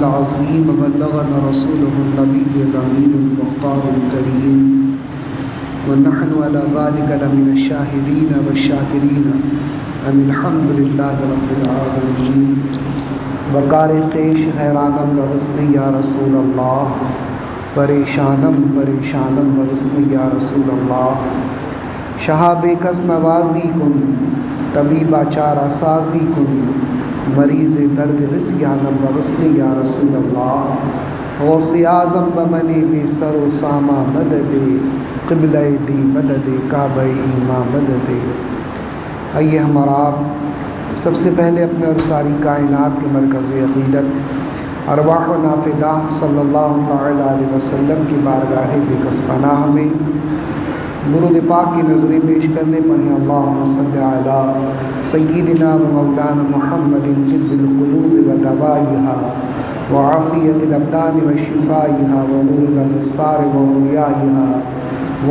العظيم بلغنا رسوله النبي الأمين المختار الكريم ونحن على ذلك لمن الشاهدين والشاكرين أن الحمد لله رب العالمين وقار خیش حیرانم وغسنی یا رسول اللہ پریشانم وغسنی یا رسول اللہ شہاب کس نوازی کن طبیبہ چارہ سازی کن مریض درد رسیانم وغسنی یا رسول اللہ غوث اعظم بمنی بے سر و سامہ مدد قبلہ دی مدد کعبہ ایماں مدد. آئیے ہمارا آپ سب سے پہلے اپنے اور ساری کائنات کے مرکز عقیدت ارواح و نافدہ صلی اللہ تعالیٰ علیہ وسلم کی بارگاہ بکس پناہ میں درود پاک کی نظریں پیش کرنے پڑھیں. اللہم صلی علی سیدنا و مولانا محمد طب القلوب و دوائها وعافیت الابدان و شفائها ونور الابصار و ضیائها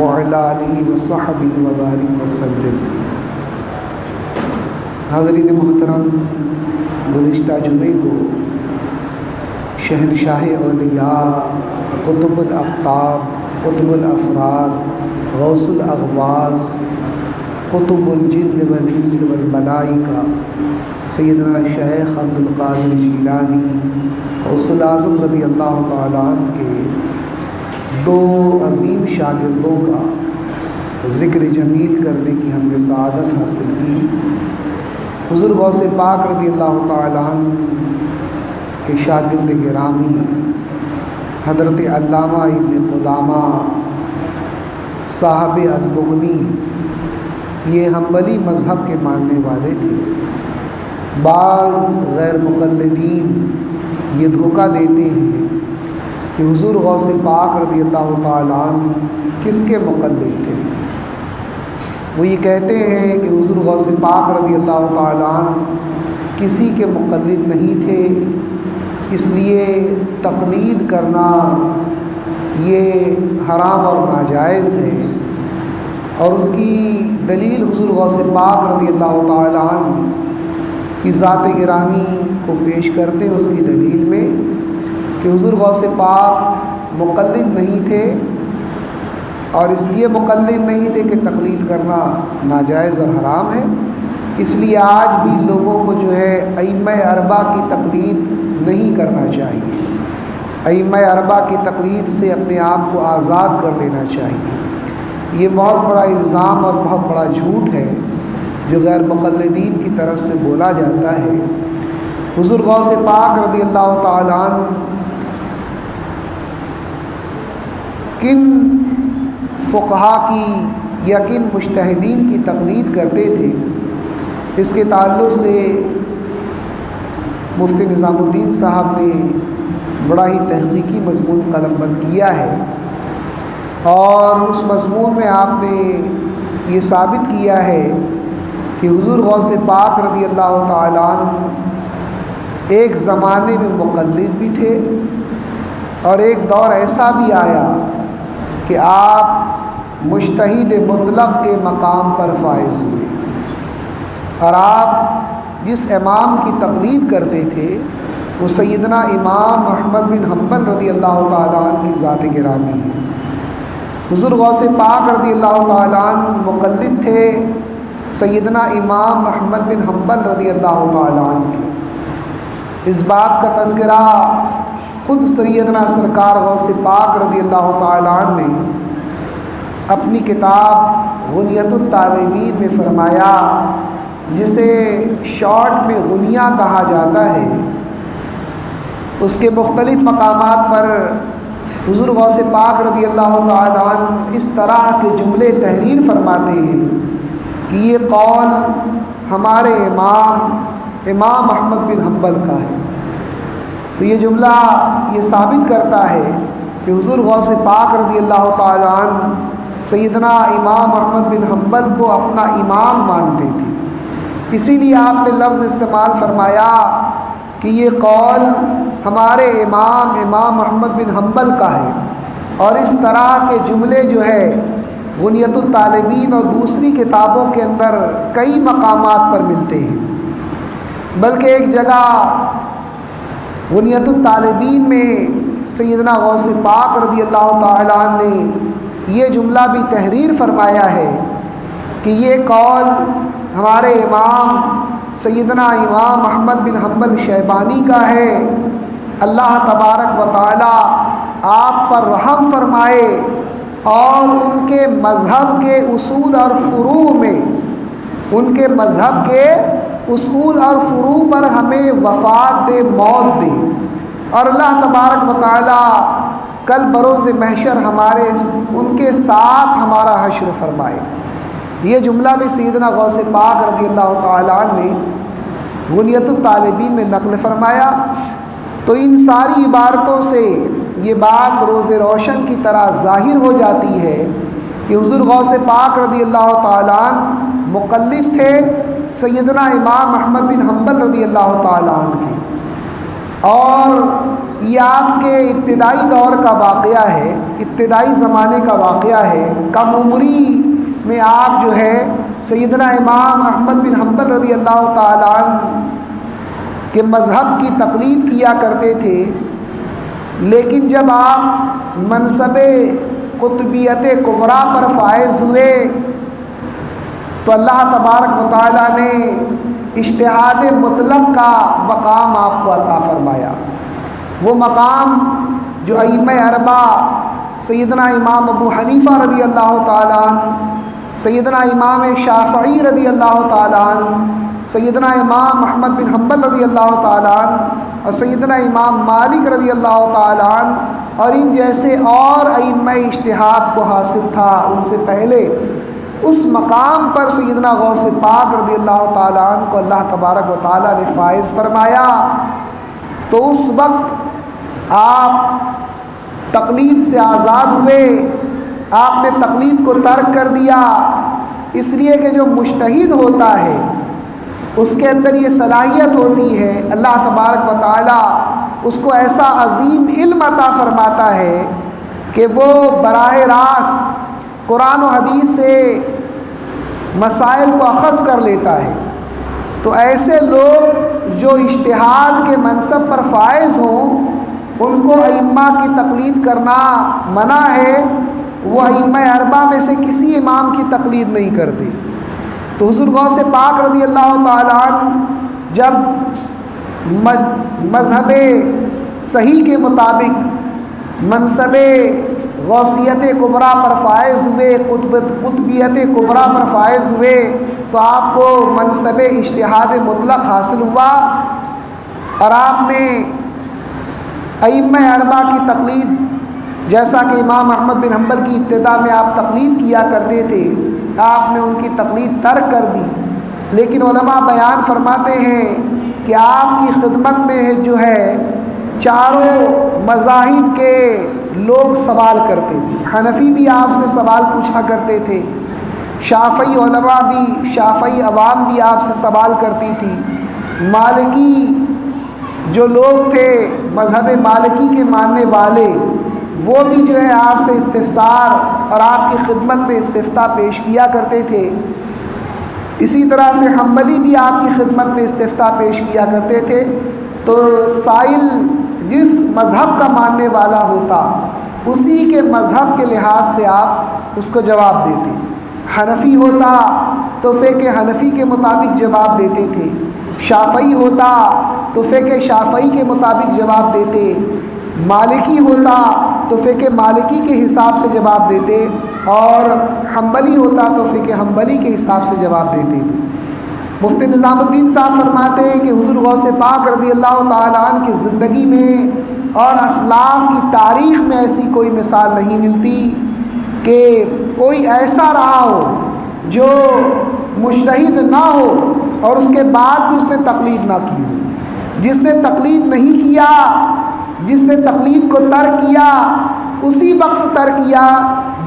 وعلی آلہ وصحبہ وبارک وسلم. حاضرین محترم، گزشتہ جمعے کو شہنشاہ اولیاء، قطب الاقطاب، قطب الافراد، غوث الاغواث، قطب الجن والانس والملائکہ سیدنا شیخ عبدالقادر جیلانی غوث الاعظم رضی اللہ تعالیٰ عنہ کے دو عظیم شاگردوں کا ذکر جمیل کرنے کی ہم نے سعادت حاصل کی. حضور غوث پاک رضی اللہ تعالیٰ عنہ کے شاگرد گرامی حضرت علامہ ابن قدامہ صاحب المغنی یہ حنبلی مذہب کے ماننے والے تھے. بعض غیر مقلدین یہ دھوکہ دیتے ہیں کہ حضور غوث پاک رضی اللہ تعالیٰ عنہ کس کے مقلد تھے. وہ یہ کہتے ہیں کہ حضور غوث پاک رضی اللہ تعالیٰ عنہ کسی کے مقلد نہیں تھے، اس لیے تقلید کرنا یہ حرام اور ناجائز ہے. اور اس کی دلیل حضور غوث پاک رضی اللہ تعالیٰ عنہ کی ذات گرامی کو پیش کرتے ہیں اس کی دلیل میں کہ حضور غوث پاک مقلد نہیں تھے، اور اس لیے مقلد نہیں تھے کہ تقلید کرنا ناجائز اور حرام ہے. اس لیے آج بھی لوگوں کو جو ہے ائمہ اربعہ کی تقلید نہیں کرنا چاہیے. ائمہ اربعہ کی تقلید سے اپنے آپ کو آزاد کر لینا چاہیے. یہ بہت بڑا الزام اور بہت بڑا جھوٹ ہے جو غیر مقلدین کی طرف سے بولا جاتا ہے. حضور غوث پاک رضی اللہ تعالیٰ عنہ کن فقہا کی یا کن مجتہدین کی تقلید کرتے تھے، اس کے تعلق سے مفتی نظام الدین صاحب نے بڑا ہی تحقیقی مضمون قلم بند کیا ہے، اور اس مضمون میں آپ نے یہ ثابت کیا ہے کہ حضور غوث پاک رضی اللہ تعالیٰ عنہ ایک زمانے میں مقلد بھی تھے، اور ایک دور ایسا بھی آیا کہ آپ مجتہد مطلق کے مقام پر فائز ہوئے، اور آپ جس امام کی تقلید کرتے تھے وہ سیدنا امام احمد بن حنبل رضی اللہ تعالیٰ عنہ کی ذات گرامی ہے. حضور غوث پاک رضی اللہ تعالیٰ عنہ مقلد تھے سیدنا امام احمد بن حنبل رضی اللہ تعالیٰ عنہ کے. اس بات کا تذکرہ خود سیدنا سرکار غوث پاک رضی اللہ تعالیٰ عنہ نے اپنی کتاب غنیت الطالبین میں فرمایا، جسے شارٹ میں غنیہ کہا جاتا ہے. اس کے مختلف مقامات پر حضور غوث پاک رضی اللہ تعالیٰ عنہ اس طرح کے جملے تحریر فرماتے ہیں کہ یہ قول ہمارے امام احمد بن حنبل کا ہے. تو یہ جملہ یہ ثابت کرتا ہے کہ حضور غوث پاک رضی اللہ تعالیٰ عنہ سیدنا امام احمد بن حنبل کو اپنا امام مانتے تھے۔ اسی لیے آپ نے لفظ استعمال فرمایا کہ یہ قول ہمارے امام احمد بن حنبل کا ہے، اور اس طرح کے جملے جو ہے غنیت الطالبین اور دوسری کتابوں کے اندر کئی مقامات پر ملتے ہیں۔ بلکہ ایک جگہ غنیت الطالبین میں سیدنا غوث پاک رضی اللہ تعالیٰ عنہ نے یہ جملہ بھی تحریر فرمایا ہے کہ یہ قول ہمارے امام سیدنا امام احمد بن حنبل شیبانی کا ہے، اللہ تبارک و تعالیٰ آپ پر رحم فرمائے اور ان کے مذہب کے اصول اور فروع میں، ان کے مذہب کے اصول اور فروع پر ہمیں وفات دے، موت دے، اور اللہ تبارک و تعالیٰ کل بروز محشر ہمارے ان کے ساتھ ہمارا حشر فرمائے۔ یہ جملہ بھی سیدنا غوث پاک رضی اللہ تعالیٰ عنہ نے غنیت الطالبین میں نقل فرمایا۔ تو ان ساری عبارتوں سے یہ بات روز روشن کی طرح ظاہر ہو جاتی ہے کہ حضور غوث پاک رضی اللہ تعالیٰ عنہ مقلد تھے سیدنا امام احمد بن حنبل رضی اللہ تعالیٰ عنہ کے، اور یہ آپ کے ابتدائی دور کا واقعہ ہے، ابتدائی زمانے کا واقعہ ہے۔ کم عمری میں آپ جو ہے سیدنا امام احمد بن حنبل رضی اللہ تعالیٰ عنہ کے مذہب کی تقلید کیا کرتے تھے، لیکن جب آپ منصب قطبیت کبریٰ پر فائز ہوئے تو اللہ تبارک و تعالیٰ نے اجتہاد مطلق کا مقام آپ کو عطا فرمایا۔ وہ مقام جو ائمہ اربعہ سیدنا امام ابو حنیفہ رضی اللہ تعالیٰ عنہ، سیدنا امام شافعی رضی اللہ تعالیٰ عنہ، سیدنا امام احمد بن حنبل رضی اللہ تعالیٰ عنہ، اور سیدنا امام مالک رضی اللہ تعالیٰ عنہ، اور ان جیسے اور ائمہ اجتہاد کو حاصل تھا ان سے پہلے، اس مقام پر سیدنا غوث پاک رضی اللہ تعالیٰ عنہ کو اللہ تبارک و تعالیٰ نے فائز فرمایا۔ تو اس وقت آپ تقلید سے آزاد ہوئے، آپ نے تقلید کو ترک کر دیا، اس لیے کہ جو مجتہد ہوتا ہے اس کے اندر یہ صلاحیت ہوتی ہے، اللہ تبارک و تعالیٰ اس کو ایسا عظیم علم عطا فرماتا ہے کہ وہ براہ راست قرآن و حدیث سے مسائل کو اخذ کر لیتا ہے۔ تو ایسے لوگ جو اجتہاد کے منصب پر فائز ہوں ان کو ائمہ کی تقلید کرنا منع ہے، وہ ائمہ اربعہ میں سے کسی امام کی تقلید نہیں کرتے۔ تو حضور غوث پاک رضی اللہ تعالیٰ عنہ جب مذہب صحیح کے مطابق منصب غوثیت کبریٰ پر فائز ہوئے، قطبیت کبریٰ پر فائز ہوئے، تو آپ کو منصب اجتہاد مطلق حاصل ہوا، اور آپ نے ائمہ اربعہ کی تقلید، جیسا کہ امام احمد بن حنبل کی ابتدا میں آپ تقلید کیا کرتے تھے، آپ نے ان کی تقلید ترک کر دی۔ لیکن علماء بیان فرماتے ہیں کہ آپ کی خدمت میں جو ہے چاروں مذاہب کے لوگ سوال کرتے تھے۔ حنفی بھی آپ سے سوال پوچھا کرتے تھے، شافعی علماء بھی، شافعی عوام بھی آپ سے سوال کرتی تھی، مالکی جو لوگ تھے مذہب مالکی کے ماننے والے وہ بھی جو ہے آپ سے استفسار اور آپ کی خدمت میں استفتاء پیش کیا کرتے تھے۔ اسی طرح سے حنبلی بھی آپ کی خدمت میں استفتاء پیش کیا کرتے تھے۔ تو سائل جس مذہب کا ماننے والا ہوتا اسی کے مذہب کے لحاظ سے آپ اس کو جواب دیتے۔ حنفی ہوتا تو فقہ حنفی کے مطابق جواب دیتے تھے، شافعی ہوتا تو فقہ شافعی کے مطابق جواب دیتے، مالکی ہوتا تو فقہ مالکی کے حساب سے جواب دیتے، اور حنبلی ہوتا تو فقہ حنبلی کے حساب سے جواب دیتے تھے۔ مفتی نظام الدین صاحب فرماتے ہیں کہ حضور غوث پاک رضی اللہ تعالیٰ عنہ کی زندگی میں اور اسلاف کی تاریخ میں ایسی کوئی مثال نہیں ملتی کہ کوئی ایسا رہا ہو جو مجتہد نہ ہو اور اس کے بعد بھی اس نے تقلید نہ کی ہو۔ جس نے تقلید نہیں کیا، جس نے تقلید کو ترک کیا، اسی وقت ترک کیا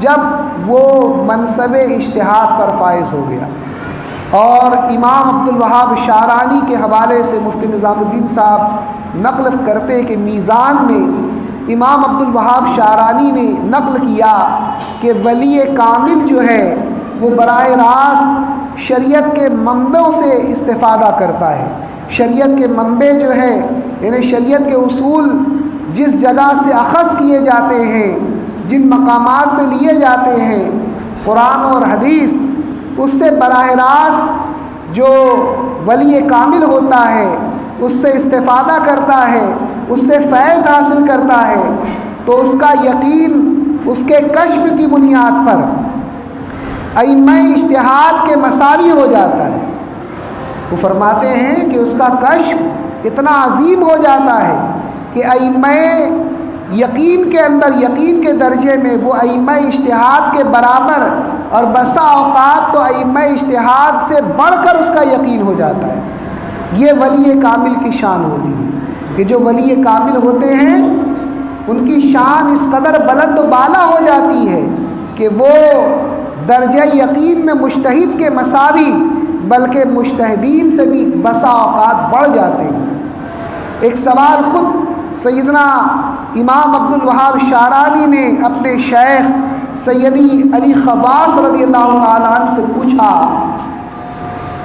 جب وہ منصب اجتہاد پر فائز ہو گیا۔ اور امام عبدالوہاب شعرانی کے حوالے سے مفتی نظام الدین صاحب نقل کرتے کہ میزان میں امام عبدالوہاب شعرانی نے نقل کیا کہ ولی کامل جو ہے وہ براہ راست شریعت کے منبعوں سے استفادہ کرتا ہے۔ شریعت کے منبع جو ہے یعنی شریعت کے اصول جس جگہ سے اخذ کیے جاتے ہیں، جن مقامات سے لیے جاتے ہیں، قرآن اور حدیث، اس سے براہ راست جو ولی کامل ہوتا ہے اس سے استفادہ کرتا ہے، اس سے فیض حاصل کرتا ہے، تو اس کا یقین اس کے کشف کی بنیاد پر ائمہ اجتہاد کے مساوی ہو جاتا ہے۔ وہ فرماتے ہیں کہ اس کا کشف اتنا عظیم ہو جاتا ہے کہ ائمہ یقین کے اندر، یقین کے درجے میں وہ ائمہ اجتہاد کے برابر، اور بسا اوقات تو ائمہ اجتہاد سے بڑھ کر اس کا یقین ہو جاتا ہے۔ یہ ولی کامل کی شان ہوتی ہے کہ جو ولی کامل ہوتے ہیں ان کی شان اس قدر بلند و بالا ہو جاتی ہے کہ وہ درجہ یقین میں مجتہد کے مساوی بلکہ مجتہدین سے بھی بسا اوقات بڑھ جاتے ہیں۔ ایک سوال خود سیدنا امام عبدالوہاب شعرانی نے اپنے شیخ سیدی علی خواص رضی اللہ تعالیٰ عنہ سے پوچھا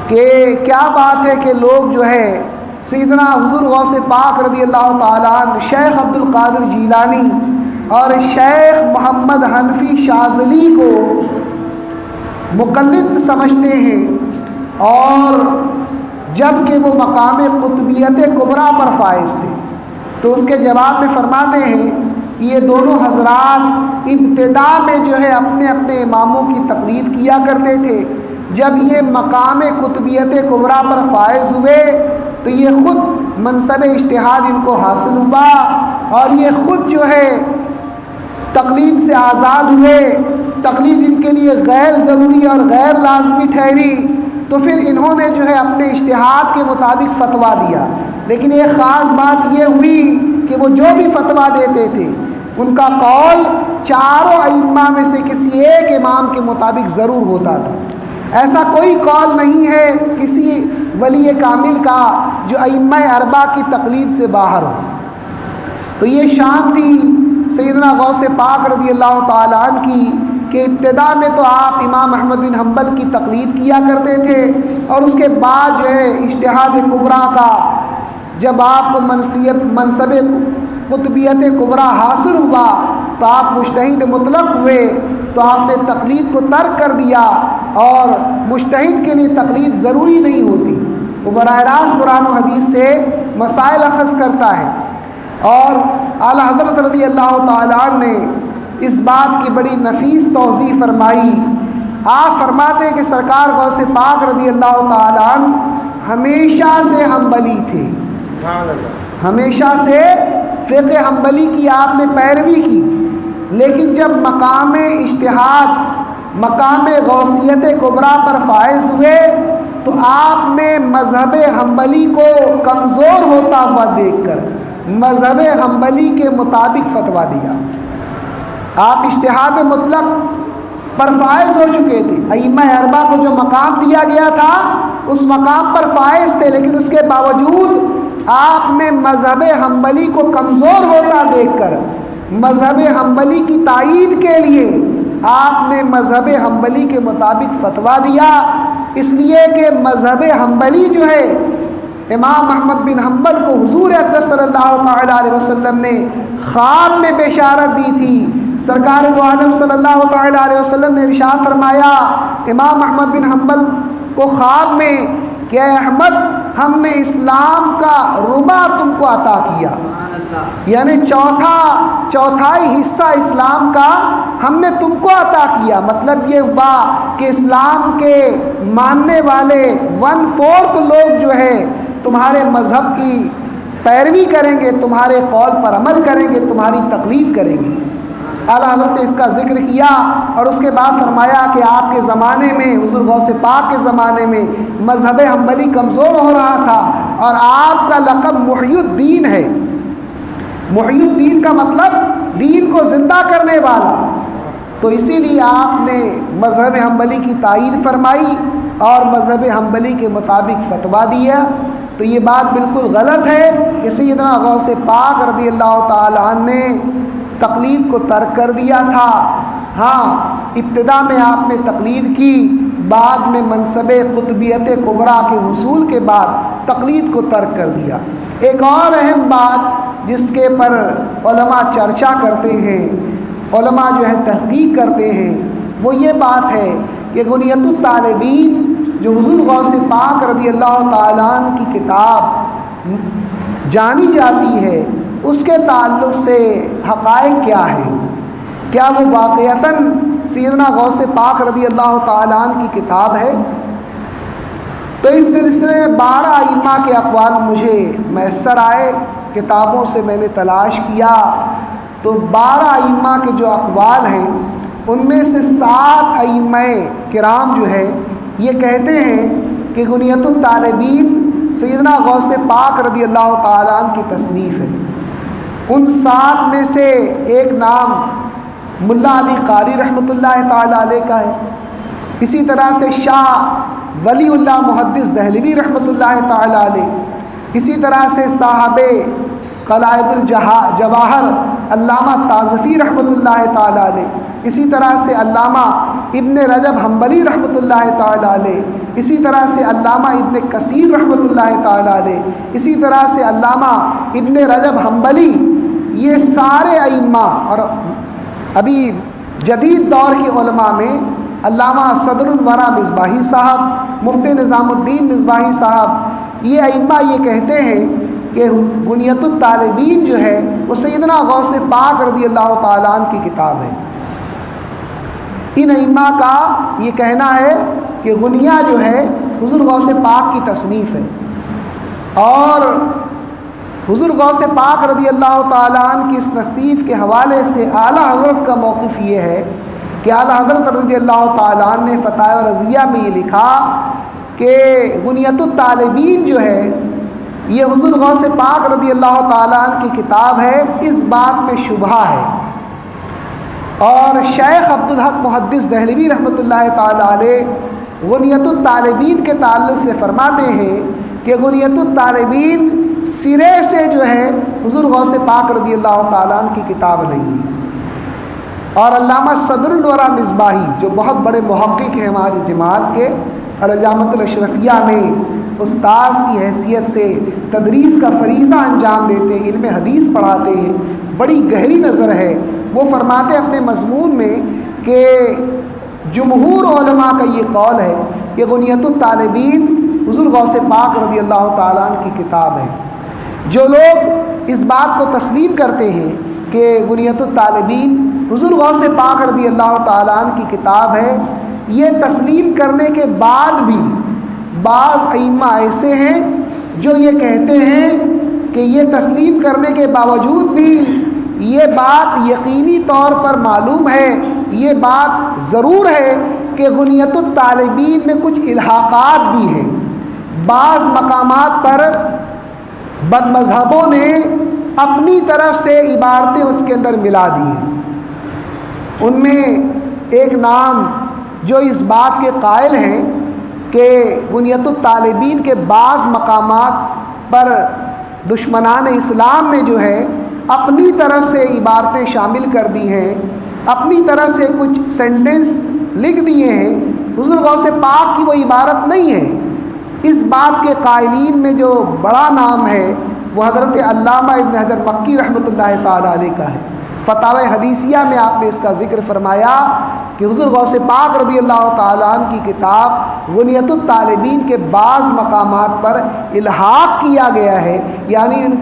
کہ کیا بات ہے کہ لوگ جو ہے سیدنا حضور غوث پاک رضی اللہ تعالیٰ عنہ، شیخ عبد القادر جیلانی اور شیخ محمد حنفی شاذلی کو مقلد سمجھتے ہیں، اور جب کہ وہ مقام قطبیت کبریٰ پر فائز تھے، تو اس کے جواب میں فرماتے ہیں یہ دونوں حضرات ابتدا میں جو ہے اپنے اپنے اماموں کی تقلید کیا کرتے تھے، جب یہ مقام قطبیت کبریٰ پر فائز ہوئے تو یہ خود منصب اجتہاد ان کو حاصل ہوا، اور یہ خود جو ہے تقلید سے آزاد ہوئے، تقلید ان کے لیے غیر ضروری اور غیر لازمی ٹھہری، تو پھر انہوں نے جو ہے اپنے اجتہاد کے مطابق فتویٰ دیا۔ لیکن ایک خاص بات یہ ہوئی کہ وہ جو بھی فتویٰ دیتے تھے ان کا قول چاروں ائمہ میں سے کسی ایک امام کے مطابق ضرور ہوتا تھا۔ ایسا کوئی قول نہیں ہے کسی ولی کامل کا جو ائمہ اربعہ کی تقلید سے باہر ہو۔ تو یہ شان تھی سیدنا غوث پاک رضی اللہ تعالیٰ عنہ کی کہ ابتدا میں تو آپ امام احمد بن حنبل کی تقلید کیا کرتے تھے، اور اس کے بعد جو ہے اجتہاد کبریٰ کا جب آپ کو منصب قطبیت کبریٰ حاصل ہوا تو آپ مجتہد مطلق ہوئے، تو آپ نے تقلید کو ترک کر دیا، اور مجتہد کے لیے تقلید ضروری نہیں ہوتی، وہ براہ راست قرآن و حدیث سے مسائل اخذ کرتا ہے۔ اور اعلیٰ حضرت رضی اللہ تعالیٰ عنہ نے اس بات کی بڑی نفیس توضیح فرمائی۔ آپ فرماتے ہیں کہ سرکار غوث پاک رضی اللہ تعالیٰ عنہ ہمیشہ سے حنبلی تھے، ہمیشہ سے فقہ حنبلی کی آپ نے پیروی کی، لیکن جب مقام اجتہاد، مقام غوثیت کبریٰ پر فائز ہوئے تو آپ نے مذہب حنبلی کو کمزور ہوتا ہوا دیکھ کر مذہب حنبلی کے مطابق فتویٰ دیا۔ آپ اجتہاد مطلق پر فائز ہو چکے تھے، ائمہ اربعہ کو جو مقام دیا گیا تھا اس مقام پر فائز تھے، لیکن اس کے باوجود آپ نے مذہب حنبلی کو کمزور ہوتا دیکھ کر مذہب حنبلی کی تائید کے لیے آپ نے مذہب حنبلی کے مطابق فتویٰ دیا، اس لیے کہ مذہب حنبلی جو ہے امام احمد بن حنبل کو حضور اقدس صلی اللہ تعالیٰ علیہ وسلم نے خواب میں بشارت دی تھی۔ سرکار دو عالم صلی اللہ تعالیٰ علیہ وسلم نے ارشاد فرمایا امام احمد بن حنبل کو خواب میں کہ اے احمد، ہم نے اسلام کا ربع تم کو عطا کیا، یعنی چوتھائی حصہ اسلام کا ہم نے تم کو عطا کیا۔ مطلب یہ ہوا کہ اسلام کے ماننے والے 1/4 لوگ جو ہے تمہارے مذہب کی پیروی کریں گے، تمہارے قول پر عمل کریں گے، تمہاری تقلید کریں گے۔ اعلیٰ حضرت نے اس کا ذکر کیا اور اس کے بعد فرمایا کہ آپ کے زمانے میں، حضور غوث پاک کے زمانے میں مذہب حنبلی کمزور ہو رہا تھا اور آپ کا لقب محی الدین ہے۔ محی الدین کا مطلب دین کو زندہ کرنے والا، تو اسی لیے آپ نے مذہب حنبلی کی تائید فرمائی اور مذہب حنبلی کے مطابق فتویٰ دیا۔ تو یہ بات بالکل غلط ہے کہ سیدنا غوث پاک رضی اللہ تعالیٰ عنہ نے تقلید کو ترک کر دیا تھا۔ ہاں، ابتدا میں آپ نے تقلید کی، بعد میں منصب قطبیت کبریٰ کے حصول کے بعد تقلید کو ترک کر دیا۔ ایک اور اہم بات جس کے پر علماء چرچا کرتے ہیں، علماء جو ہے تحقیق کرتے ہیں، وہ یہ بات ہے کہ غنیۃ الطالبین جو حضور غوث پاک رضی اللہ تعالیٰ عنہ کی کتاب جانی جاتی ہے، اس کے تعلق سے حقائق کیا ہے؟ کیا وہ واقعتاً سیدنا غوث پاک رضی اللہ تعالیٰ عنہ کی کتاب ہے؟ تو اس سلسلے میں 12 ائمہ کے اقوال مجھے میسر آئے، کتابوں سے میں نے تلاش کیا، تو 12 ائمہ کے جو اقوال ہیں ان میں سے 7 ائمہ کرام جو ہے یہ کہتے ہیں کہ غنیۃ الطالبین سیدنا غوث پاک رضی اللہ تعالیٰ عنہ کی تصنیف ہے۔ ان 7 میں سے ایک نام ملا علی قاری رحمۃ اللہ تعالیٰ علیہ کا ہے، اسی طرح سے شاہ ولی اللہ محدث دہلوی رحمۃ اللہ تعالیٰ علیہ، اسی طرح سے صاحب قلائد الجواہر علامہ تازفی رحمۃ اللہ تعالیٰ علیہ، اسی طرح سے علامہ ابن رجب حنبلی رحمۃ اللہ تعالیٰ علیہ، اسی طرح سے علامہ ابن کثیر رحمۃ اللہ تعالیٰ علیہ، اسی طرح سے علامہ ابن رجب حنبلی، یہ سارے ائمہ، اور ابھی جدید دور کے علماء میں علامہ صدر الورا مصباحی صاحب، مفتی نظام الدین مصباحی صاحب، یہ ائمہ یہ کہتے ہیں کہ غنیۃ الطالبین جو ہے وہ سیدنا غوث پاک رضی اللہ تعالیٰ عنہ کی کتاب ہے۔ ان ائمہ کا یہ کہنا ہے کہ غنیہ جو ہے حضور غوث پاک کی تصنیف ہے، اور حضور غوث پاک رضی اللہ تعالیٰ عنہ کی اس تصنیف کے حوالے سے اعلیٰ حضرت کا موقف یہ ہے کہ اعلیٰ حضرت رضی اللہ تعالیٰ عنہ نے فتاوی رضویہ میں یہ لکھا کہ غنیۃ الطالبین جو ہے یہ حضور غوث پاک رضی اللہ تعالیٰ عنہ کی کتاب ہے، اس بات میں شبہہ ہے۔ اور شیخ عبدالحق محدث دہلوی رحمۃ اللہ تعالیٰ علیہ غنیۃ الطالبین کے تعلق سے فرماتے ہیں کہ غنیۃ الطالبین سرے سے جو ہے حضور غوث پاک رضی اللہ تعالیٰ عنہ کی کتاب نہیں ہے۔ اور علامہ صدر الورا مصباحی جو بہت بڑے محقق ہیں ہماری جماعت کے، اور جامعۃ الاشرفیہ میں استاذ کی حیثیت سے تدریس کا فریضہ انجام دیتے ہیں، علم حدیث پڑھاتے ہیں، بڑی گہری نظر ہے، وہ فرماتے اپنے مضمون میں کہ جمہور علماء کا یہ قول ہے کہ غنیۃ الطالبین حضور غوث پاک رضی اللہ تعالیٰ عنہ کی کتاب ہے۔ جو لوگ اس بات کو تسلیم کرتے ہیں کہ غنیۃ الطالبین حضور غوث پاک رضی اللہ تعالیٰ عنہ کی کتاب ہے، یہ تسلیم کرنے کے بعد بھی بعض ائمہ ایسے ہیں جو یہ کہتے ہیں کہ یہ تسلیم کرنے کے باوجود بھی یہ بات یقینی طور پر معلوم ہے، یہ بات ضرور ہے کہ غنیۃ الطالبین میں کچھ الحاقات بھی ہیں، بعض مقامات پر بد مذہبوں نے اپنی طرف سے عبارتیں اس کے اندر ملا دی ہیں۔ ان میں ایک نام جو اس بات کے قائل ہیں کہ غنیۃ الطالبین کے بعض مقامات پر دشمنان اسلام نے جو ہے اپنی طرف سے عبارتیں شامل کر دی ہیں، اپنی طرف سے کچھ سینٹنس لکھ دیے ہیں، حضور غوث پاک کی وہ عبارت نہیں ہے۔ اس بات کے قائلین میں جو بڑا نام ہے وہ حضرت علامہ ابن حجر مکی رحمۃ اللہ تعالیٰ علیہ کا ہے۔ فتاوی حدیثیہ میں آپ نے اس کا ذکر فرمایا کہ حضور غوث پاک رضی اللہ تعالیٰ عنہ کی کتاب غنیۃ الطالبین کے بعض مقامات پر الحاق کیا گیا ہے، یعنی ان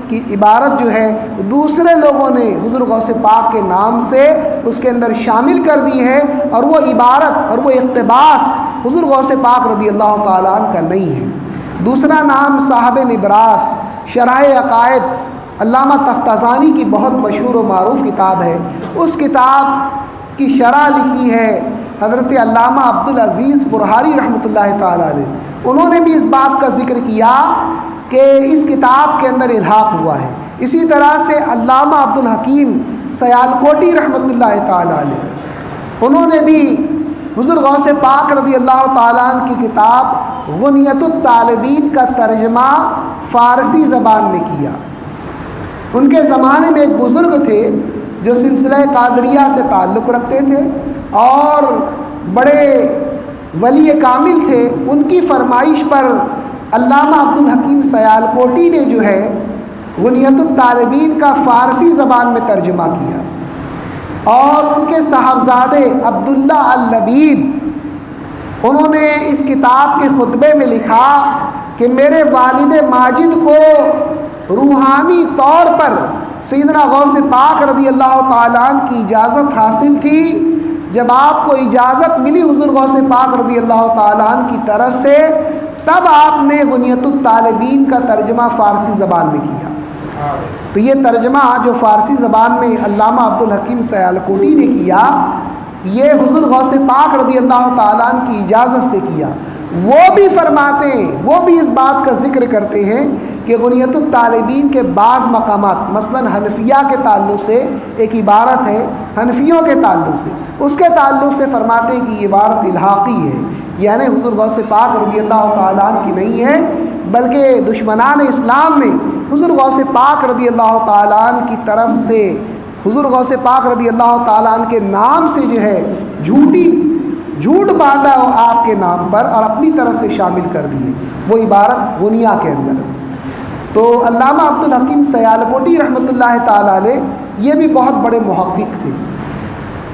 کی عبارت جو ہے دوسرے لوگوں نے حضور غوث پاک کے نام سے اس کے اندر شامل کر دی ہے، اور وہ عبارت اور وہ اقتباس حضور غوث پاک رضی اللہ تعالیٰ عنہ کا نہیں ہے۔ دوسرا نام صاحب نبراس شرح عقائد علامہ تفتازانی کی بہت مشہور و معروف کتاب ہے، اس کتاب کی شرح لکھی ہے حضرت علامہ عبدالعزیز برہاری رحمۃ اللہ تعالیٰ علیہ۔ انہوں نے بھی اس بات کا ذکر کیا کہ اس کتاب کے اندر الحاق ہوا ہے۔ اسی طرح سے علامہ عبدالحکیم سیالکوٹی رحمۃ اللہ تعالیٰ علیہ، انہوں نے بھی حضور غوث پاک رضی اللہ تعالیٰ عنہ کی کتاب غنیت الطالبین کا ترجمہ فارسی زبان میں کیا۔ ان کے زمانے میں ایک بزرگ تھے جو سلسلہ قادریہ سے تعلق رکھتے تھے اور بڑے ولی کامل تھے، ان کی فرمائش پر علامہ عبدالحکیم سیالکوٹی نے جو ہے غنیت الطالبین کا فارسی زبان میں ترجمہ کیا، اور ان کے صاحبزادے عبداللہ اللبیب انہوں نے اس کتاب کے خطبے میں لکھا کہ میرے والد ماجد کو روحانی طور پر سیدنا غوث پاک رضی اللہ تعالیٰ عنہ کی اجازت حاصل تھی۔ جب آپ کو اجازت ملی حضور غوث پاک رضی اللہ تعالیٰ عنہ کی طرف سے، تب آپ نے غنیت الطالبین کا ترجمہ فارسی زبان میں کیا۔ تو یہ ترجمہ جو فارسی زبان میں علامہ عبدالحکیم سیالکوٹی نے کیا، یہ حضور غوث پاک رضی اللہ تعالیٰ عنہ کی اجازت سے کیا۔ وہ بھی فرماتے ہیں، وہ بھی اس بات کا ذکر کرتے ہیں کہ غنیت الطالبین کے بعض مقامات، مثلا حنفیہ کے تعلق سے ایک عبارت ہے، حنفیوں کے تعلق سے، اس کے تعلق سے فرماتے ہیں کہ یہ عبارت الحاقی ہے، یعنی حضور غوث پاک رضی اللہ تعالیٰ عنہ کی نہیں ہے، بلکہ دشمنان اسلام نے حضور غوث پاک رضی اللہ تعالیٰ عنہ کی طرف سے حضور غوث پاک رضی اللہ تعالیٰ عنہ کے نام سے جو ہے جھوٹ باندھا آپ کے نام پر اور اپنی طرف سے شامل کر دیے، وہ عبارت غنیہ کے اندر۔ تو علامہ عبدالحکیم سیالکوٹی رحمۃ اللہ تعالیٰ علیہ یہ بھی بہت بڑے محقق تھے۔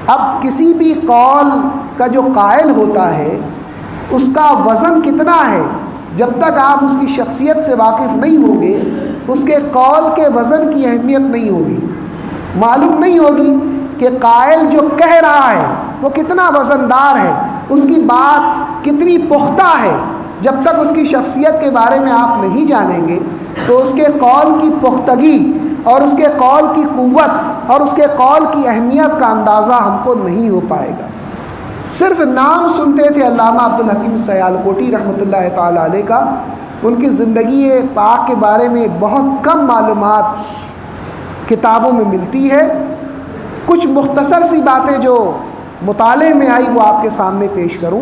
اب کسی بھی قول کا جو قائل ہوتا ہے اس کا وزن کتنا ہے، جب تک آپ اس کی شخصیت سے واقف نہیں ہوں گے، اس کے قول کے وزن کی اہمیت نہیں ہوگی، معلوم نہیں ہوگی کہ قائل جو کہہ رہا ہے وہ کتنا وزندار ہے، اس کی بات کتنی پختہ ہے۔ جب تک اس کی شخصیت کے بارے میں آپ نہیں جانیں گے تو اس کے قول کی پختگی اور اس کے قول کی قوت اور اس کے قول کی اہمیت کا اندازہ ہم کو نہیں ہو پائے گا۔ صرف نام سنتے تھے علامہ عبدالحکیم سیالکوٹی رحمۃ اللہ تعالیٰ علیہ کا، ان کی زندگی پاک کے بارے میں بہت کم معلومات کتابوں میں ملتی ہے۔ کچھ مختصر سی باتیں جو مطالعے میں آئی وہ آپ کے سامنے پیش کروں۔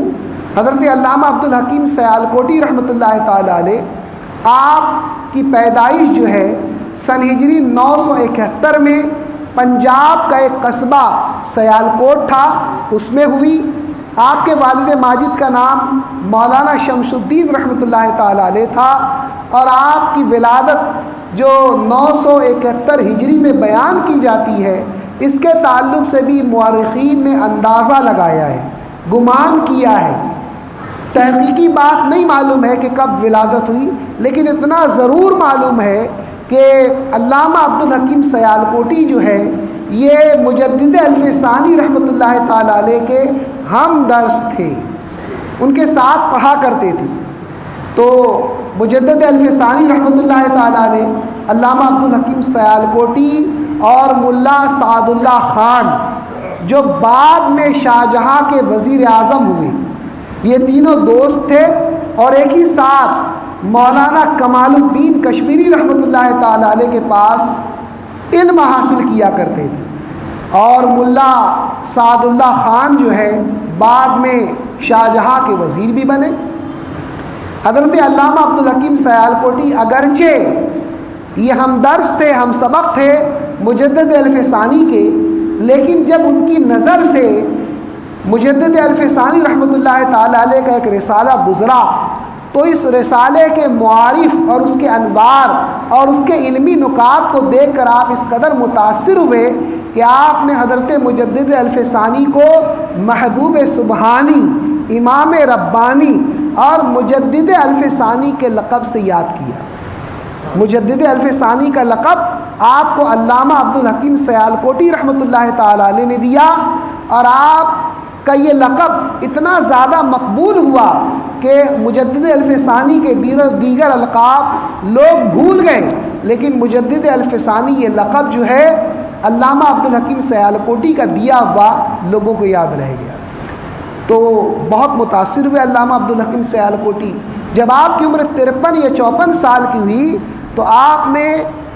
حضرت علامہ عبدالحکیم سیالکوٹی رحمۃ اللہ تعالیٰ علیہ، آپ کی پیدائش جو ہے سن ہجری 971 میں پنجاب کا ایک قصبہ سیالکوٹ تھا، اس میں ہوئی۔ آپ کے والد ماجد کا نام مولانا شمس الدین رحمۃ اللہ تعالیٰ علیہ تھا، اور آپ کی ولادت جو 971 ہجری میں بیان کی جاتی ہے، اس کے تعلق سے بھی مورخین نے اندازہ لگایا ہے، گمان کیا ہے۔ تحقیقی بات نہیں معلوم ہے کہ کب ولادت ہوئی، لیکن اتنا ضرور معلوم ہے کہ علامہ عبدالحکیم سیالکوٹی جو ہے یہ مجدد الف ثانی رحمۃ اللہ تعالیٰ علیہ کے ہم درس تھے، ان کے ساتھ پڑھا کرتے تھے۔ تو مجدد الف ثانی رحمۃ اللہ تعالیٰ علیہ، علامہ عبدالحکیم سیالکوٹی اور ملا سعد اللہ خان جو بعد میں شاہ جہاں کے وزیر اعظم ہوئے، یہ تینوں دوست تھے، اور ایک ہی ساتھ مولانا کمال الدین کشمیری رحمۃ اللہ تعالیٰ علیہ کے پاس علم حاصل کیا کرتے تھے، اور ملا سعد اللہ خان جو ہے بعد میں شاہ جہاں کے وزیر بھی بنے۔ حضرت علامہ عبدالحکیم سیالکوٹی اگرچہ یہ ہم درس تھے، ہم سبق تھے مجدد الف ثانی کے، لیکن جب ان کی نظر سے مجدد الف ثانی رحمۃ اللہ تعالیٰ علیہ کا ایک رسالہ گزرا، تو اس رسالے کے معارف اور اس کے انوار اور اس کے علمی نکات کو دیکھ کر آپ اس قدر متاثر ہوئے کہ آپ نے حضرت مجدد الف ثانی کو محبوب سبحانی، امام ربانی اور مجدد الف ثانی کے لقب سے یاد کیا۔ مجدد الف ثانی کا لقب آپ کو علامہ عبدالحکیم سیالکوٹی رحمۃ اللہ تعالیٰ علیہ نے دیا، اور آپ کا یہ لقب اتنا زیادہ مقبول ہوا کہ مجدد الف ثانی کے دیگر القاب لوگ بھول گئے، لیکن مجدد الف ثانی یہ لقب جو ہے علامہ عبدالحکیم سیالکوٹی کا دیا ہوا لوگوں کو یاد رہ گیا۔ تو بہت متاثر ہوئے علامہ عبدالحکیم سیالکوٹی۔ جب آپ کی عمر 53 یا 54 سال کی ہوئی تو آپ نے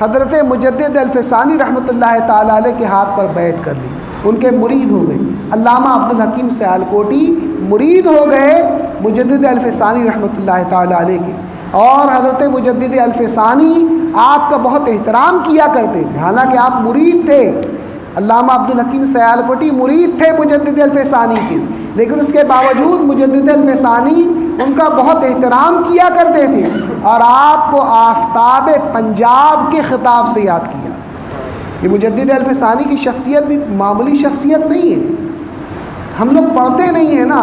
حضرت مجدد الف ثانی رحمۃ اللہ تعالیٰ علیہ کے ہاتھ پر بیعت کر لی، ان کے مرید ہو گئے۔ علامہ عبدالحکیم سیالکوٹی مرید ہو گئے مجدد الف ثانی رحمۃ اللہ تعالیٰ علیہ کے، اور حضرت مجدد الف ثانی آپ کا بہت احترام کیا کرتے تھے، حالانکہ آپ مرید تھے۔ علامہ عبدالحکیم سیالکوٹی مرید تھے مجدد الف ثانی کے، لیکن اس کے باوجود مجدد الف ثانی ان کا بہت احترام کیا کرتے تھے، اور آپ کو آفتاب پنجاب کے خطاب سے یاد کیا۔ یہ مجدد الف ثانی کی شخصیت بھی معمولی شخصیت نہیں ہے۔ ہم لوگ پڑھتے نہیں ہیں نا،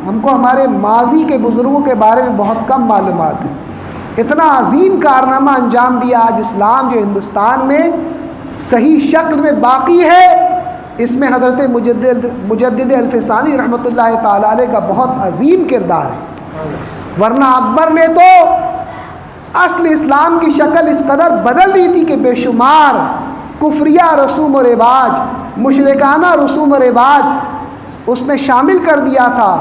ہم کو ہمارے ماضی کے بزرگوں کے بارے میں بہت کم معلومات ہیں۔ اتنا عظیم کارنامہ انجام دیا آج اسلام جو ہندوستان میں صحیح شکل میں باقی ہے، اس میں حضرت مجدد الف ثانی رحمۃ اللہ تعالیٰ علیہ کا بہت عظیم کردار ہے۔ ورنہ اکبر نے تو اصل اسلام کی شکل اس قدر بدل دی تھی کہ بے شمار کفریہ رسوم و رواج، مشرکانہ رسوم و رواج اس نے شامل کر دیا تھا،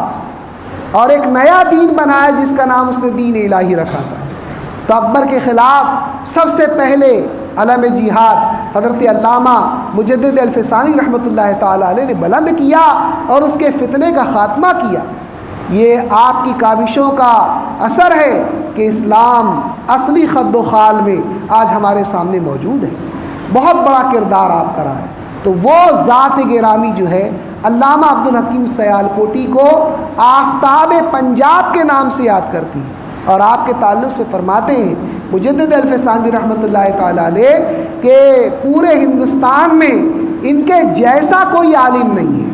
اور ایک نیا دین بنایا جس کا نام اس نے دین الہی رکھا تھا۔ تو اکبر کے خلاف سب سے پہلے علم جہاد حضرت علامہ مجدد الف ثانی رحمۃ اللہ تعالیٰ علیہ نے بلند کیا اور اس کے فتنے کا خاتمہ کیا۔ یہ آپ کی کاوشوں کا اثر ہے کہ اسلام اصلی خد و خال میں آج ہمارے سامنے موجود ہے۔ بہت بڑا کردار آپ کا رہا ہے۔ تو وہ ذات گرامی جو ہے علامہ عبدالحکیم سیالکوٹی کو آفتاب پنجاب کے نام سے یاد کرتی ہے، اور آپ کے تعلق سے فرماتے ہیں مجدد الف ثانی رحمۃ اللہ تعالیٰ علیہ کہ پورے ہندوستان میں ان کے جیسا کوئی عالم نہیں ہے۔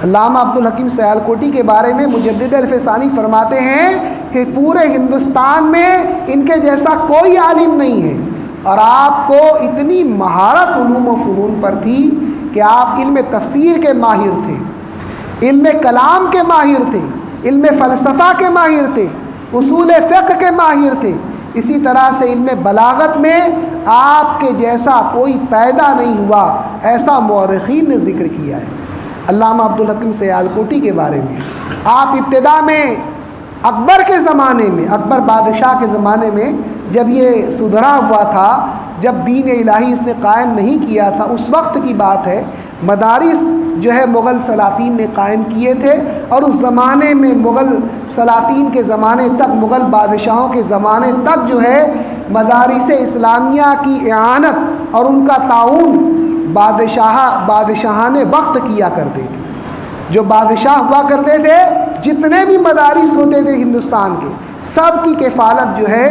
علامہ عبدالحکیم سیالکوٹی کے بارے میں مجدد الف ثانی فرماتے ہیں کہ پورے ہندوستان میں ان کے جیسا کوئی عالم نہیں ہے، اور آپ کو اتنی مہارت علوم و فنون پر تھی کہ آپ علم تفسیر کے ماہر تھے، علم کلام کے ماہر تھے، علم فلسفہ کے ماہر تھے، اصول فقہ کے ماہر تھے۔ اسی طرح سے علم بلاغت میں آپ کے جیسا کوئی پیدا نہیں ہوا، ایسا مورخین نے ذکر کیا ہے۔ علامہ عبدالحکیم سیالکوٹی کے بارے میں آپ ابتدا میں اکبر کے زمانے میں، اکبر بادشاہ کے زمانے میں جب یہ سدھرا ہوا تھا، جب دین الہی اس نے قائم نہیں کیا تھا، اس وقت کی بات ہے، مدارس جو ہے مغل سلاطین نے قائم کیے تھے، اور اس زمانے میں مغل سلاطین کے زمانے تک، مغل بادشاہوں کے زمانے تک جو ہے مدارس اسلامیہ کی اعانت اور ان کا تعاون بادشاہان وقت کیا کرتے تھے۔ جو بادشاہ ہوا کرتے تھے، جتنے بھی مدارس ہوتے تھے ہندوستان کے، سب کی کفالت جو ہے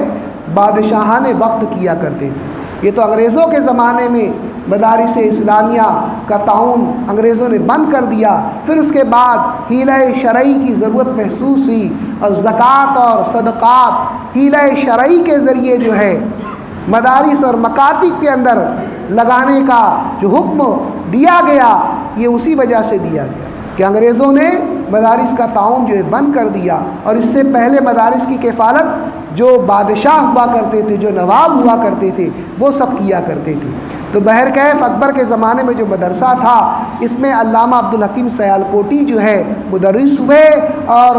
بادشاہان وقت کیا کرتے تھے۔ یہ تو انگریزوں کے زمانے میں مدارس اسلامیہ کا تعاون انگریزوں نے بند کر دیا، پھر اس کے بعد حیلہ شرعی کی ضرورت محسوس ہوئی، اور زکوٰۃ اور صدقات حیلہ شرعی کے ذریعے جو ہے مدارس اور مکاتب کے اندر لگانے کا جو حکم دیا گیا، یہ اسی وجہ سے دیا گیا کہ انگریزوں نے مدارس کا تعاون جو ہے بند کر دیا، اور اس سے پہلے مدارس کی کفالت جو بادشاہ ہوا کرتے تھے، جو نواب ہوا کرتے تھے، وہ سب کیا کرتے تھے۔ تو بہرکیف اکبر کے زمانے میں جو مدرسہ تھا، اس میں علامہ عبدالحکیم سیالکوٹی جو ہے مدرس ہوئے، اور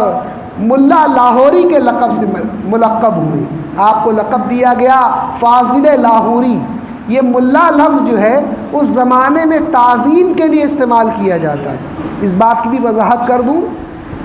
ملا لاہوری کے لقب سے ملقب ہوئے۔ آپ کو لقب دیا گیا فاضل لاہوری۔ یہ ملا لفظ جو ہے اس زمانے میں تعظیم کے لیے استعمال کیا جاتا ہے۔ اس بات کی بھی وضاحت کر دوں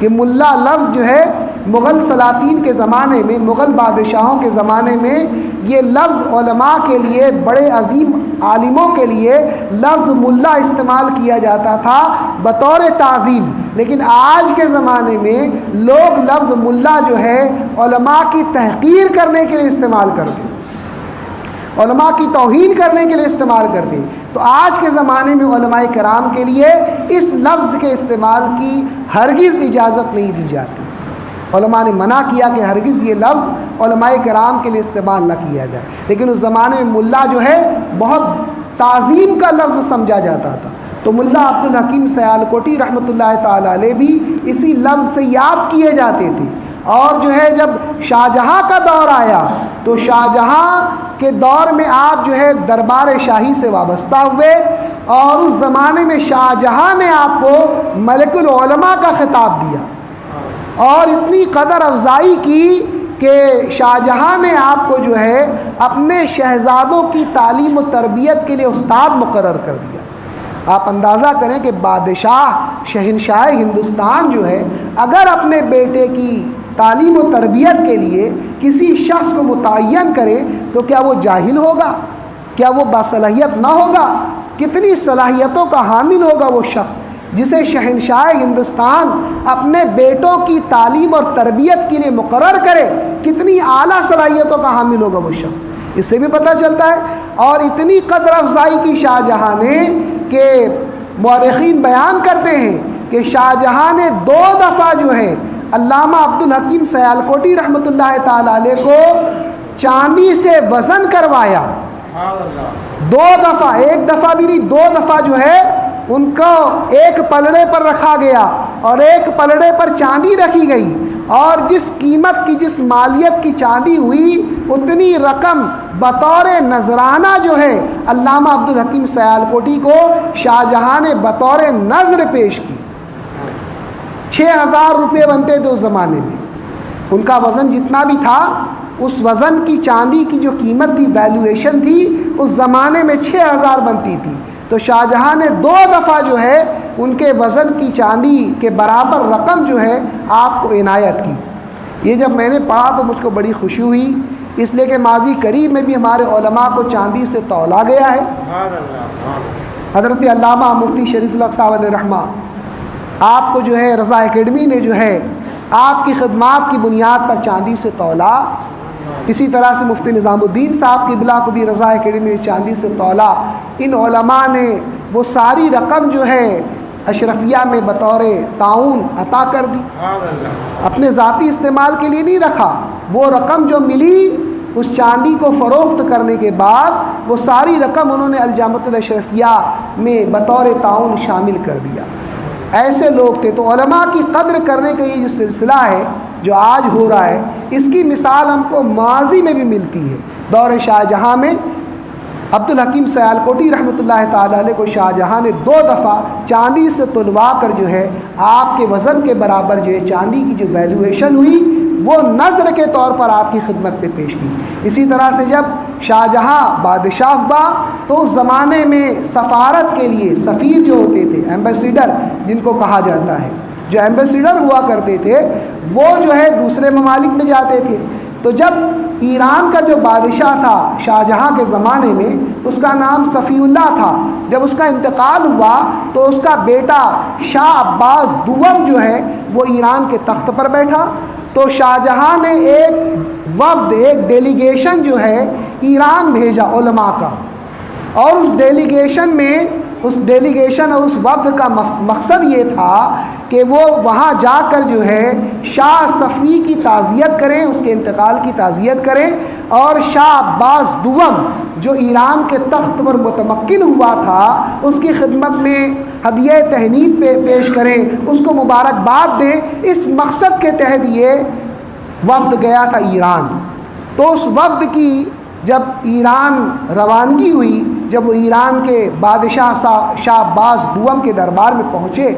کہ ملا لفظ جو ہے مغل سلاطین کے زمانے میں، مغل بادشاہوں کے زمانے میں، یہ لفظ علماء کے لیے، بڑے عظیم عالموں کے لیے لفظ ملا استعمال کیا جاتا تھا بطور تعظیم، لیکن آج کے زمانے میں لوگ لفظ ملا جو ہے علماء کی تحقیر کرنے کے لیے استعمال کرتے ہیں، علماء کی توہین کرنے کے لیے استعمال کرتے ہیں۔ تو آج کے زمانے میں علماء کرام کے لیے اس لفظ کے استعمال کی ہرگز اجازت نہیں دی جاتی۔ علماء نے منع کیا کہ ہرگز یہ لفظ علماء کرام کے لیے استعمال نہ کیا جائے، لیکن اس زمانے میں ملا جو ہے بہت تعظیم کا لفظ سمجھا جاتا تھا، تو ملا عبدالحکیم سیالکوٹی رحمۃ اللہ تعالیٰ علیہ بھی اسی لفظ سے یاد کیے جاتے تھے۔ اور جو ہے جب شاہ جہاں کا دور آیا تو شاہ جہاں کے دور میں آپ جو ہے دربار شاہی سے وابستہ ہوئے، اور اس زمانے میں شاہ جہاں نے آپ کو ملک العلماء کا خطاب دیا، اور اتنی قدر افزائی کی کہ شاہ جہاں نے آپ کو جو ہے اپنے شہزادوں کی تعلیم و تربیت کے لیے استاد مقرر کر دیا۔ آپ اندازہ کریں کہ بادشاہ شہنشاہ ہندوستان جو ہے اگر اپنے بیٹے کی تعلیم و تربیت کے لیے کسی شخص کو متعین کرے تو کیا وہ جاہل ہوگا؟ کیا وہ باصلاحیت نہ ہوگا؟ کتنی صلاحیتوں کا حامل ہوگا وہ شخص جسے شہنشاہ ہندوستان اپنے بیٹوں کی تعلیم اور تربیت کے لیے مقرر کرے، کتنی اعلیٰ صلاحیتوں کا حامل ہوگا وہ شخص، اس سے بھی پتہ چلتا ہے۔ اور اتنی قدر افزائی کی شاہ جہاں نے کہ مورخین بیان کرتے ہیں کہ شاہ جہاں نے 2 دفعہ جو ہے علامہ عبدالحکیم سیالکوٹی رحمۃ اللہ تعالیٰ علیہ کو چاندی سے وزن کروایا۔ 2 دفعہ، 1 دفعہ بھی نہیں، 2 دفعہ جو ہے ان کو ایک پلڑے پر رکھا گیا اور ایک پلڑے پر چاندی رکھی گئی، اور جس قیمت کی، جس مالیت کی چاندی ہوئی اتنی رقم بطور نذرانہ جو ہے علامہ عبدالحکیم سیالکوٹی کو شاہ جہاں نے بطور نذر پیش کی۔ 6000 روپے بنتے تھے اس زمانے میں، ان کا وزن جتنا بھی تھا اس وزن کی چاندی کی جو قیمت تھی، ویلیویشن تھی، اس زمانے میں 6000 بنتی تھی۔ تو شاہ جہاں نے 2 دفعہ جو ہے ان کے وزن کی چاندی کے برابر رقم جو ہے آپ کو عنایت کی۔ یہ جب میں نے پڑھا تو مجھ کو بڑی خوشی ہوئی، اس لیے کہ ماضی قریب میں بھی ہمارے علماء کو چاندی سے تولا گیا ہے۔ حضرت علامہ مفتی شریف الحق صاحب علیہ رحمہ آپ کو جو ہے رضا اکیڈمی نے جو ہے آپ کی خدمات کی بنیاد پر چاندی سے تولا، اسی طرح سے مفتی نظام الدین صاحب کی بلا کو بھی رضا اکیڈمی نے چاندی سے تولا۔ ان علماء نے وہ ساری رقم جو ہے اشرفیہ میں بطور تعاون عطا کر دی، اپنے ذاتی استعمال کے لیے نہیں رکھا۔ وہ رقم جو ملی اس چاندی کو فروخت کرنے کے بعد وہ ساری رقم انہوں نے الجامعۃ الاشرفیہ میں بطور تعاون شامل کر دیا۔ ایسے لوگ تھے۔ تو علماء کی قدر کرنے کا یہ جو سلسلہ ہے جو آج ہو رہا ہے، اس کی مثال ہم کو ماضی میں بھی ملتی ہے۔ دور شاہ جہاں میں عبدالحکیم سیالکوٹی رحمۃ اللہ تعالیٰ علیہ کو شاہ جہاں نے 2 دفعہ چاندی سے تلوا کر جو ہے آپ کے وزن کے برابر جو ہے چاندی کی جو ویلیویشن ہوئی وہ نذر کے طور پر آپ کی خدمت پہ پیش کی۔ اسی طرح سے جب شاہ جہاں بادشاہ ہوا تو اس زمانے میں سفارت کے لیے سفیر جو ہوتے تھے، ایمبیسیڈر جن کو کہا جاتا ہے، جو ایمبیسیڈر ہوا کرتے تھے وہ جو ہے دوسرے ممالک میں جاتے تھے۔ تو جب ایران کا جو بادشاہ تھا شاہ جہاں کے زمانے میں، اس کا نام صفی اللہ تھا، جب اس کا انتقال ہوا تو اس کا بیٹا شاہ عباس دوم جو ہے وہ ایران کے تخت پر بیٹھا۔ تو شاہ جہاں نے ایک وفد، ایک ڈیلیگیشن جو ہے ایران بھیجا علماء کا، اور اس ڈیلیگیشن اور اس وفد کا مقصد یہ تھا کہ وہ وہاں جا کر جو ہے شاہ صفوی کی تعزیت کریں، اس کے انتقال کی تعزیت کریں، اور شاہ عباس دوم جو ایران کے تخت پر متمکن ہوا تھا اس کی خدمت میں ہدیہ تہنیت پیش کریں، اس کو مبارکباد دیں۔ اس مقصد کے تحت یہ وفد گیا تھا ایران۔ تو اس وفد کی جب ایران روانگی ہوئی، جب وہ ایران کے بادشاہ شاہ عباس دوم کے دربار میں پہنچے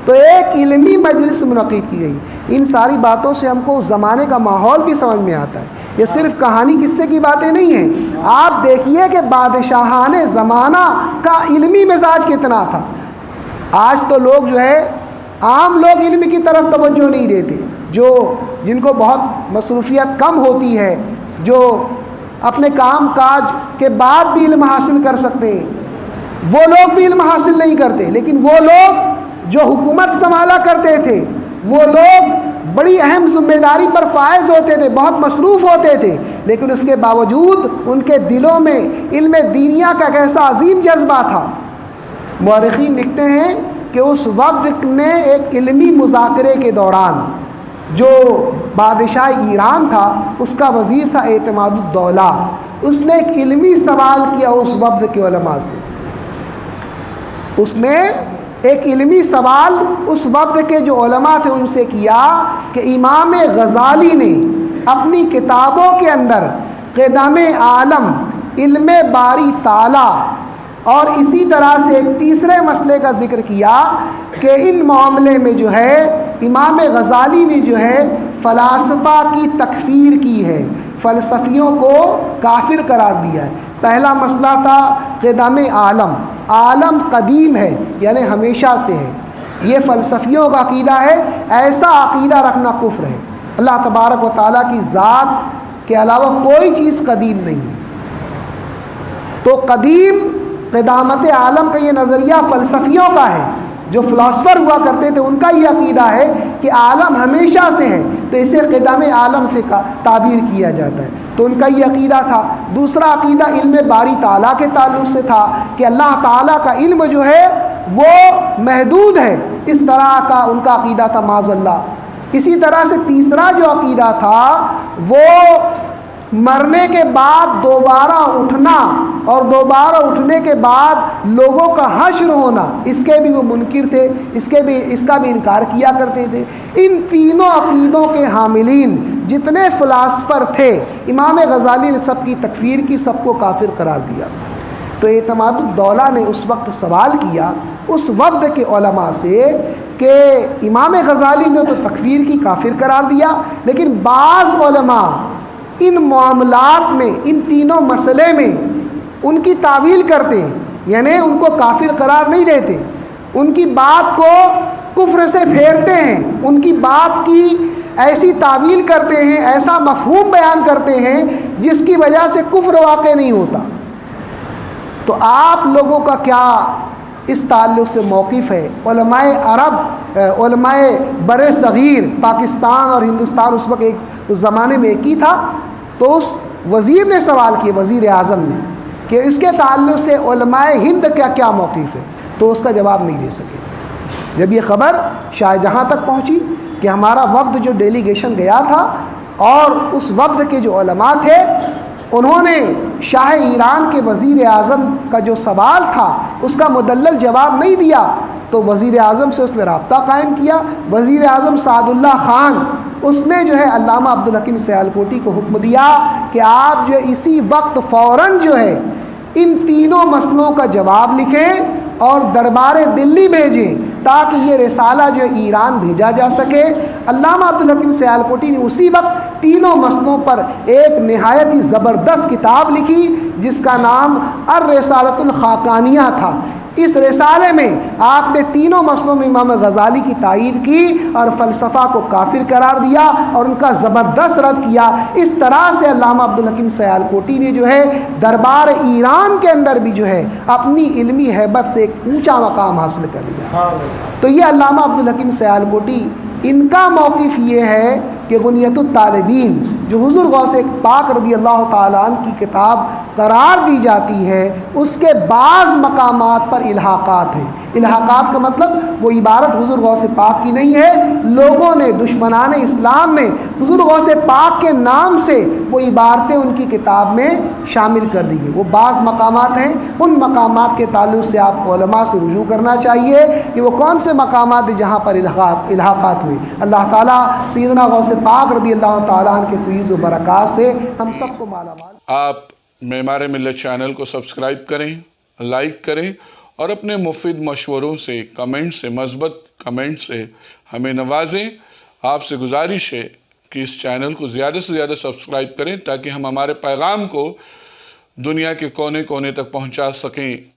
تو ایک علمی مجلس منعقد کی گئی۔ ان ساری باتوں سے ہم کو اس زمانے کا ماحول بھی سمجھ میں آتا ہے، یہ صرف کہانی قصے کی باتیں نہیں ہیں۔ آپ دیکھیے کہ بادشاہان زمانہ کا علمی مزاج کتنا تھا۔ آج تو لوگ جو ہے عام لوگ علم کی طرف توجہ نہیں دیتے، جن کو بہت مصروفیت کم ہوتی ہے، جو اپنے کام کاج کے بعد بھی علم حاصل کر سکتے ہیں، وہ لوگ بھی علم حاصل نہیں کرتے۔ لیکن وہ لوگ جو حکومت سنبھالا کرتے تھے، وہ لوگ بڑی اہم ذمہ داری پر فائز ہوتے تھے، بہت مصروف ہوتے تھے، لیکن اس کے باوجود ان کے دلوں میں علم دینیا کا ایک ایسا عظیم جذبہ تھا۔ مورخین لکھتے ہیں کہ اس وفد نے ایک علمی مذاکرے کے دوران، جو بادشاہ ایران تھا اس کا وزیر تھا اعتماد الدولہ، اس نے ایک علمی سوال کیا اس وفد کے علماء سے۔ اس نے ایک علمی سوال اس وقت کے جو علماء تھے ان سے کیا کہ امام غزالی نے اپنی کتابوں کے اندر قدم عالم، علم باری تعالی اور اسی طرح سے ایک تیسرے مسئلے کا ذکر کیا کہ ان معاملے میں جو ہے امام غزالی نے جو ہے فلاسفہ کی تکفیر کی ہے، فلسفیوں کو کافر قرار دیا ہے۔ پہلا مسئلہ تھا قدم عالم، عالم قدیم ہے یعنی ہمیشہ سے ہے، یہ فلسفیوں کا عقیدہ ہے، ایسا عقیدہ رکھنا کفر ہے۔ اللہ تبارک و تعالیٰ کی ذات کے علاوہ کوئی چیز قدیم نہیں ہے، تو قدیم قدامت عالم کا یہ نظریہ فلسفیوں کا ہے، جو فلاسفر ہوا کرتے تھے ان کا یہ عقیدہ ہے کہ عالم ہمیشہ سے ہے، تو اسے قدم عالم سے تعبیر کیا جاتا ہے، تو ان کا یہ عقیدہ تھا۔ دوسرا عقیدہ علم باری تعالیٰ کے تعلق سے تھا کہ اللہ تعالیٰ کا علم جو ہے وہ محدود ہے، اس طرح کا ان کا عقیدہ تھا معاذ اللہ۔ اسی طرح سے تیسرا جو عقیدہ تھا وہ مرنے کے بعد دوبارہ اٹھنا اور دوبارہ اٹھنے کے بعد لوگوں کا حشر ہونا، اس کے بھی وہ منکر تھے، اس کا بھی انکار کیا کرتے تھے۔ ان تینوں عقیدوں کے حاملین جتنے فلاسفر تھے امام غزالی نے سب کی تکفیر کی، سب کو کافر قرار دیا۔ تو اعتماد الدولہ نے اس وقت سوال کیا اس وفد کے علماء سے کہ امام غزالی نے تو تکفیر کی، کافر قرار دیا، لیکن بعض علماء ان معاملات میں، ان تینوں مسئلے میں ان کی تعویل کرتے ہیں، یعنی ان کو کافر قرار نہیں دیتے، ان کی بات کو کفر سے پھیرتے ہیں، ان کی بات کی ایسی تعویل کرتے ہیں، ایسا مفہوم بیان کرتے ہیں جس کی وجہ سے کفر واقع نہیں ہوتا۔ تو آپ لوگوں کا کیا اس تعلق سے موقف ہے؟ علماء عرب، علماء بر صغیر، پاکستان اور ہندوستان اس وقت ایک زمانے میں ایک ہی تھا، تو اس وزیر نے سوال کیا، وزیر اعظم نے، کہ اس کے تعلق سے علماء ہند کا کیا موقف ہے، تو اس کا جواب نہیں دے سکے۔ جب یہ خبر شاہ جہاں تک پہنچی کہ ہمارا وفد جو ڈیلیگیشن گیا تھا اور اس وفد کے جو علماء تھے انہوں نے شاہ ایران کے وزیر اعظم کا جو سوال تھا اس کا مدلل جواب نہیں دیا، تو وزیر اعظم سے اس نے رابطہ قائم کیا۔ وزیر اعظم سعد اللہ خان اس نے جو ہے علامہ عبدالحکیم سیالکوٹی کو حکم دیا کہ آپ جو اسی وقت فوراً جو ہے ان تینوں مسئلوں کا جواب لکھیں اور دربار دلی بھیجیں تاکہ یہ رسالہ جو ایران بھیجا جا سکے۔ علامہ عبدالحکیم سیالکوٹی نے اسی وقت تینوں مسئلوں پر ایک نہایت ہی زبردست کتاب لکھی جس کا نام الرسالۃ الخاقانیہ تھا۔ اس رسالے میں آپ نے تینوں مسئلوں میں امام غزالی کی تائید کی اور فلسفہ کو کافر قرار دیا اور ان کا زبردست رد کیا۔ اس طرح سے علامہ عبدالحکیم سیالکوٹی نے جو ہے دربار ایران کے اندر بھی جو ہے اپنی علمی ہیبت سے ایک اونچا مقام حاصل کر لیا۔ تو یہ علامہ عبدالحکیم سیالکوٹی، ان کا موقف یہ ہے کہ غنیۃ الطالبین جو حضور غوث پاک رضی اللہ تعالیٰ عنہ کی کتاب قرار دی جاتی ہے اس کے بعض مقامات پر الحاقات ہیں۔ الحاقات کا مطلب وہ عبارت حضور غوث پاک کی نہیں ہے، لوگوں نے دشمنان اسلام میں حضور غوث پاک کے نام سے وہ عبارتیں ان کی کتاب میں شامل کر دی ہیں۔ وہ بعض مقامات ہیں، ان مقامات کے تعلق سے آپ کو علماء سے رجوع کرنا چاہیے کہ وہ کون سے مقامات ہیں جہاں پر الحاقات ہوئے۔ اللہ تعالیٰ سیدنا غوث پاک رضی اللہ تعالیٰ عنہ کے فیض و برکات سے ہم سب کو مالا مال۔ آپ معمار ملت چینل کو سبسکرائب کریں، لائک کریں اور اپنے مفید مشوروں سے، کمنٹ سے، مثبت کمنٹ سے ہمیں نوازیں۔ آپ سے گزارش ہے کہ اس چینل کو زیادہ سے زیادہ سبسکرائب کریں تاکہ ہم ہمارے پیغام کو دنیا کے کونے کونے تک پہنچا سکیں۔